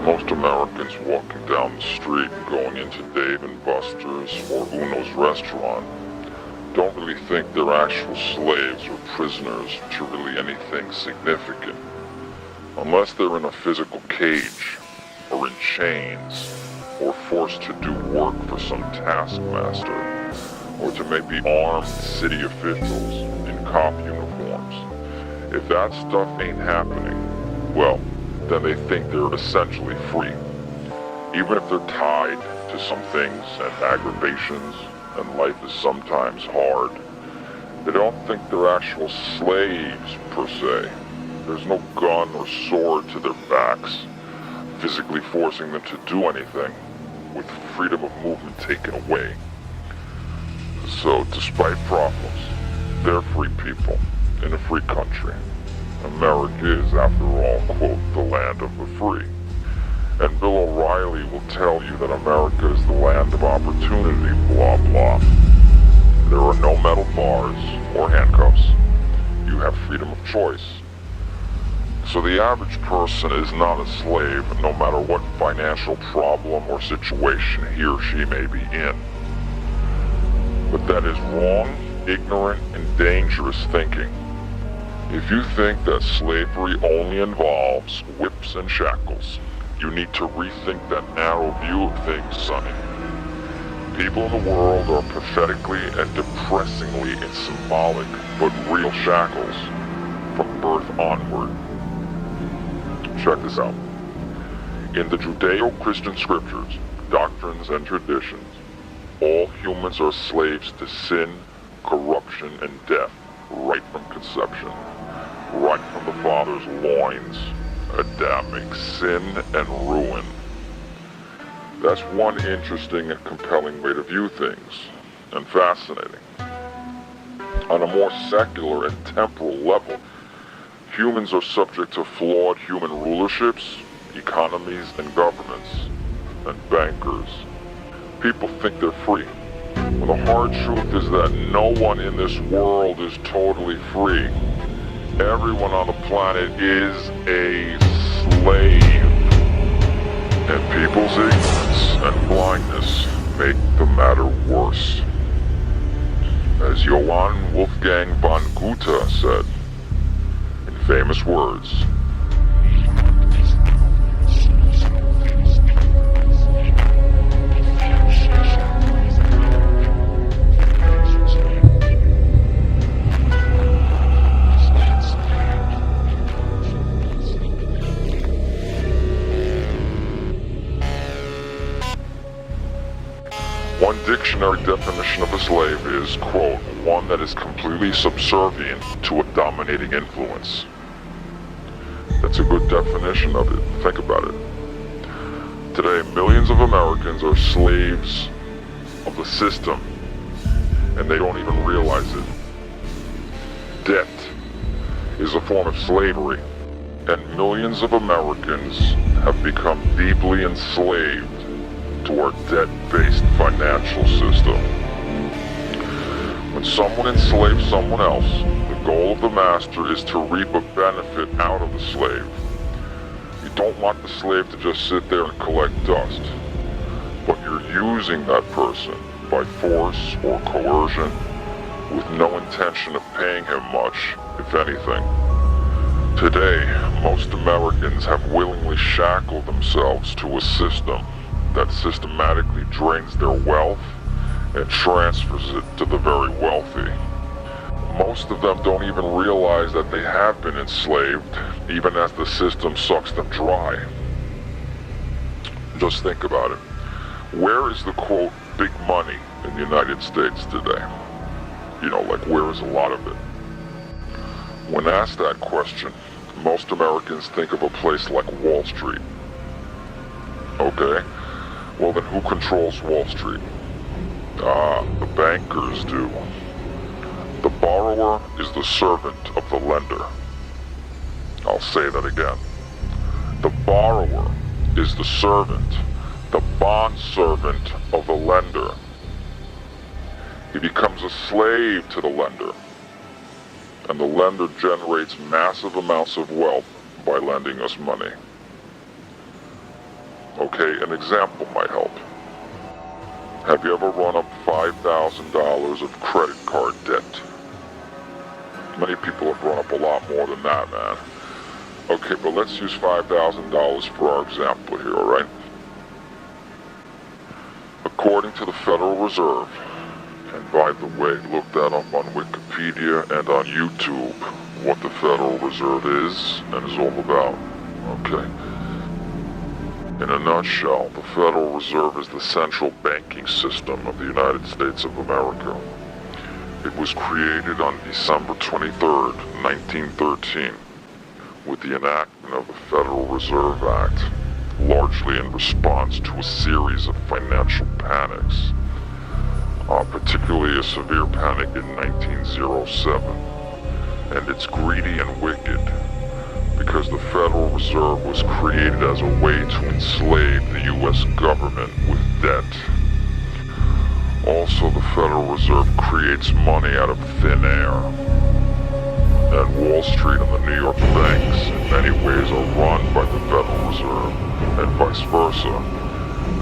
Most Americans walking down the street and going into Dave & Buster's or Uno's restaurant don't really think they're actual slaves or prisoners to really anything significant, unless they're in a physical cage, or in chains, or forced to do work for some taskmaster, or to maybe armed city officials in cop uniforms. If that stuff ain't happening, well, then they think they're essentially free. Even if they're tied to some things and aggravations, and life is sometimes hard, they don't think they're actual slaves, per se. There's no gun or sword to their backs, physically forcing them to do anything, with freedom of movement taken away. So, despite problems, they're free people in a free country. America is, after all, quote, the land of the free. And Bill O'Reilly will tell you that America is the land of opportunity, blah, blah. There are no metal bars or handcuffs. You have freedom of choice. So the average person is not a slave, no matter what financial problem or situation he or she may be in. But that is wrong, ignorant, and dangerous thinking. If you think that slavery only involves whips and shackles, you need to rethink that narrow view of things, sonny. People in the world are pathetically and depressingly in symbolic but real shackles from birth onward. Check this out. In the Judeo-Christian scriptures, doctrines, and traditions, all humans are slaves to sin, corruption, and death right from conception, right from the Father's loins, Adamic sin and ruin. That's one interesting and compelling way to view things, and fascinating. On a more secular and temporal level, humans are subject to flawed human rulerships, economies, and governments, and bankers. People think they're free, when the hard truth is that no one in this world is totally free. Everyone on the planet is a slave. And people's ignorance and blindness make the matter worse. As Johann Wolfgang von Goethe said, in famous words, one dictionary definition of a slave is, quote, one that is completely subservient to a dominating influence. That's a good definition of it. Think about it. Today, millions of Americans are slaves of the system, and they don't even realize it. Debt is a form of slavery, and millions of Americans have become deeply enslaved to our debt-based financial system. When someone enslaves someone else, the goal of the master is to reap a benefit out of the slave. You don't want the slave to just sit there and collect dust, but you're using that person by force or coercion with no intention of paying him much, if anything. Today, most Americans have willingly shackled themselves to a system that systematically drains their wealth and transfers it to the very wealthy. Most of them don't even realize that they have been enslaved, even as the system sucks them dry. Just think about it. Where is the, quote, big money in the United States today? You know, like, where is a lot of it? When asked that question, most Americans think of a place like Wall Street. Okay. Well, then who controls Wall Street? The bankers do. The borrower is the servant of the lender. I'll say that again. The borrower is the servant, the bondservant of the lender. He becomes a slave to the lender, and the lender generates massive amounts of wealth by lending us money. Okay, an example might help. Have you ever run up $5,000 of credit card debt? Many people have run up a lot more than that, man. Okay, but let's use $5,000 for our example here, alright? According to the Federal Reserve, and by the way, look that up on Wikipedia and on YouTube, what the Federal Reserve is and is all about. Okay. In a nutshell, the Federal Reserve is the central banking system of the United States of America. It was created on December 23rd, 1913, with the enactment of the Federal Reserve Act, largely in response to a series of financial panics, particularly a severe panic in 1907. And it's greedy and wicked because the Federal Reserve was created as a way to enslave the U.S. government with debt. Also, the Federal Reserve creates money out of thin air. And Wall Street and the New York banks in many ways are run by the Federal Reserve, and vice versa.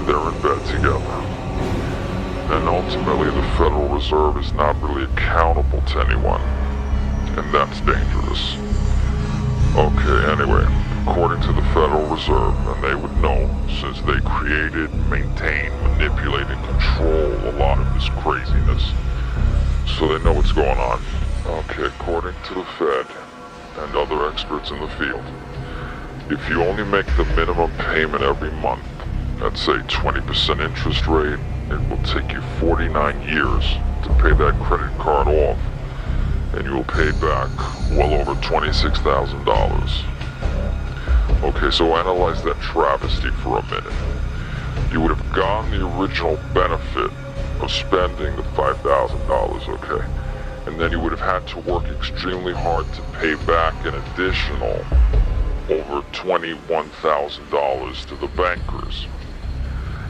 They're in bed together. And ultimately, the Federal Reserve is not really accountable to anyone. And that's dangerous. Okay, anyway, according to the Federal Reserve, and they would know since they created, maintain, manipulate, and control a lot of this craziness. So they know what's going on. Okay, according to the Fed and other experts in the field, if you only make the minimum payment every month at say 20% interest rate, it will take you 49 years to pay that credit card off, and you will pay back well over $26,000. Okay, so analyze that travesty for a minute. You would have gotten the original benefit of spending the $5,000, okay? And then you would have had to work extremely hard to pay back an additional over $21,000 to the bankers.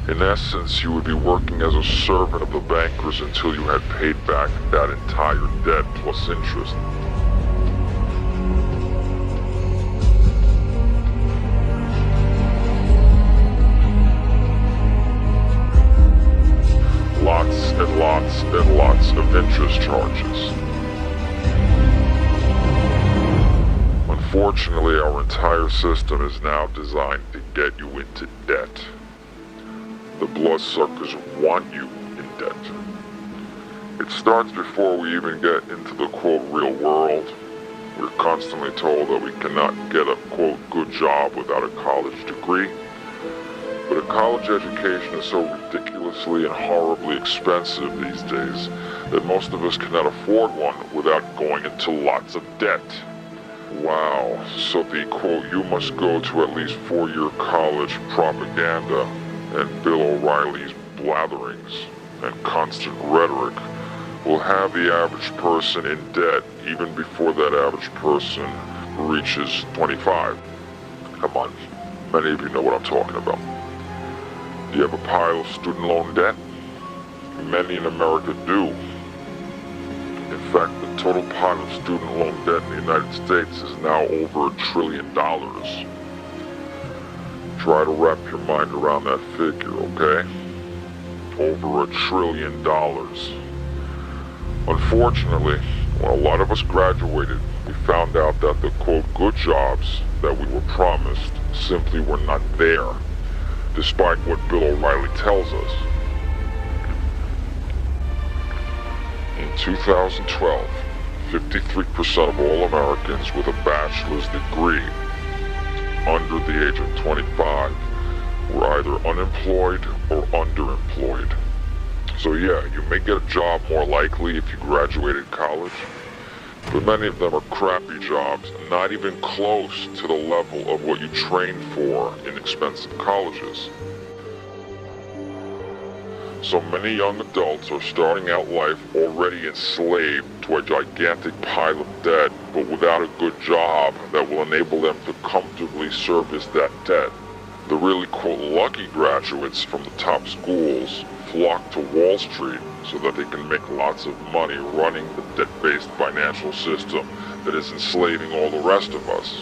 In essence, you would be working as a servant of the bankers until you had paid back that entire debt plus interest. Lots and lots and lots of interest charges. Unfortunately, our entire system is now designed to get you into debt. The bloodsuckers want you in debt. It starts before we even get into the quote real world. We're constantly told that we cannot get a quote good job without a college degree. But a college education is so ridiculously and horribly expensive these days that most of us cannot afford one without going into lots of debt. Wow, so the quote, you must go to at least 4-year college propaganda and Bill O'Reilly's blatherings and constant rhetoric will have the average person in debt even before that average person reaches 25. Come on, many of you know what I'm talking about. Do you have a pile of student loan debt? Many in America do. In fact, the total pile of student loan debt in the United States is now over $1 trillion. Try to wrap your mind around that figure, okay? Over $1 trillion. Unfortunately, when a lot of us graduated, we found out that the quote good jobs that we were promised simply were not there, despite what Bill O'Reilly tells us. In 2012, 53% of all Americans with a bachelor's degree under the age of 25 were either unemployed or underemployed. So yeah, you may get a job more likely if you graduated college, but many of them are crappy jobs, not even close to the level of what you trained for in expensive colleges. So many young adults are starting out life already enslaved to a gigantic pile of debt, but without a good job that will enable them to comfortably service that debt. The really quote lucky graduates from the top schools flock to Wall Street so that they can make lots of money running the debt-based financial system that is enslaving all the rest of us.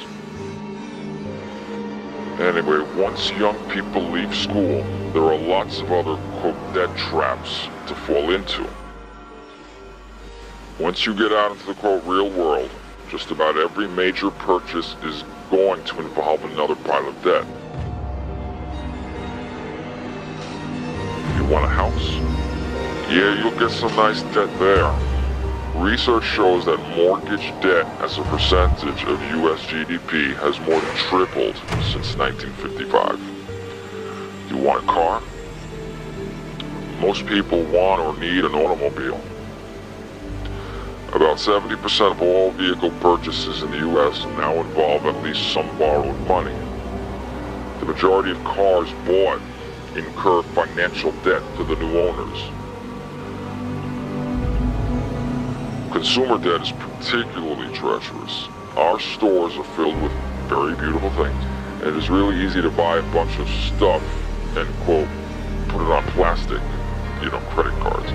Anyway, once young people leave school, there are lots of other, quote, debt traps to fall into. Once you get out into the, quote, real world, just about every major purchase is going to involve another pile of debt. You want a house? Yeah, you'll get some nice debt there. Research shows that mortgage debt as a percentage of US GDP has more than tripled since 1955. You want a car? Most people want or need an automobile. About 70% of all vehicle purchases in the US now involve at least some borrowed money. The majority of cars bought incur financial debt to the new owners. Consumer debt is particularly treacherous. Our stores are filled with very beautiful things, and it is really easy to buy a bunch of stuff and, quote, put it on plastic, credit cards.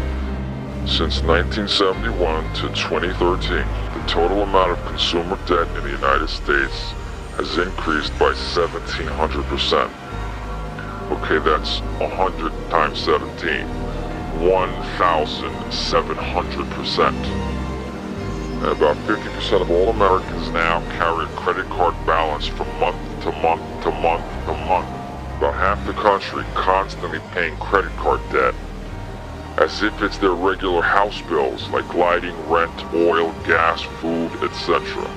Since 1971 to 2013, the total amount of consumer debt in the United States has increased by 1,700%. Okay, that's 100 times 17. 1,700%. And about 50% of all Americans now carry a credit card balance from month to month to month to month. About half the country constantly paying credit card debt, as if it's their regular house bills like lighting, rent, oil, gas, food, etc.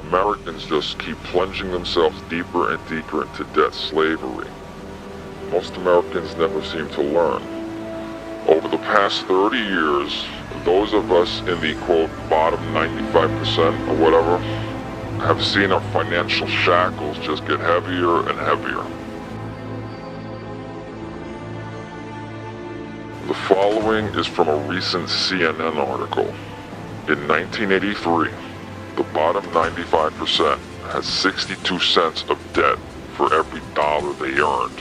Americans just keep plunging themselves deeper and deeper into debt slavery. Most Americans never seem to learn. Over the past 30 years, those of us in the, quote, bottom 95% or whatever, have seen our financial shackles just get heavier and heavier. The following is from a recent CNN article. In 1983, the bottom 95% had 62 cents of debt for every dollar they earned,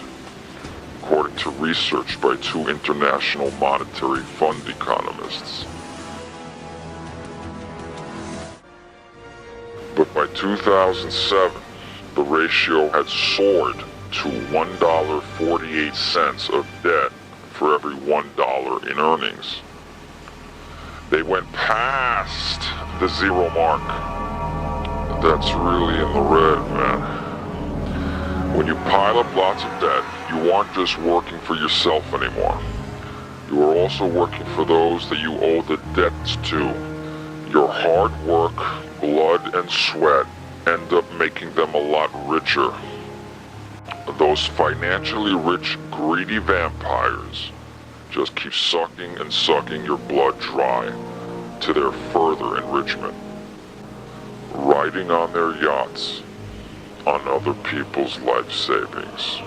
according to research by two International Monetary Fund economists. But by 2007, the ratio had soared to $1.48 of debt for every $1 in earnings. They went past the zero mark. That's really in the red, man. When you pile up lots of debt, you aren't just working for yourself anymore. You are also working for those that you owe the debts to. Your hard work, blood, and sweat end up making them a lot richer. Those financially rich, greedy vampires just keep sucking and sucking your blood dry to their further enrichment, riding on their yachts on other people's life savings.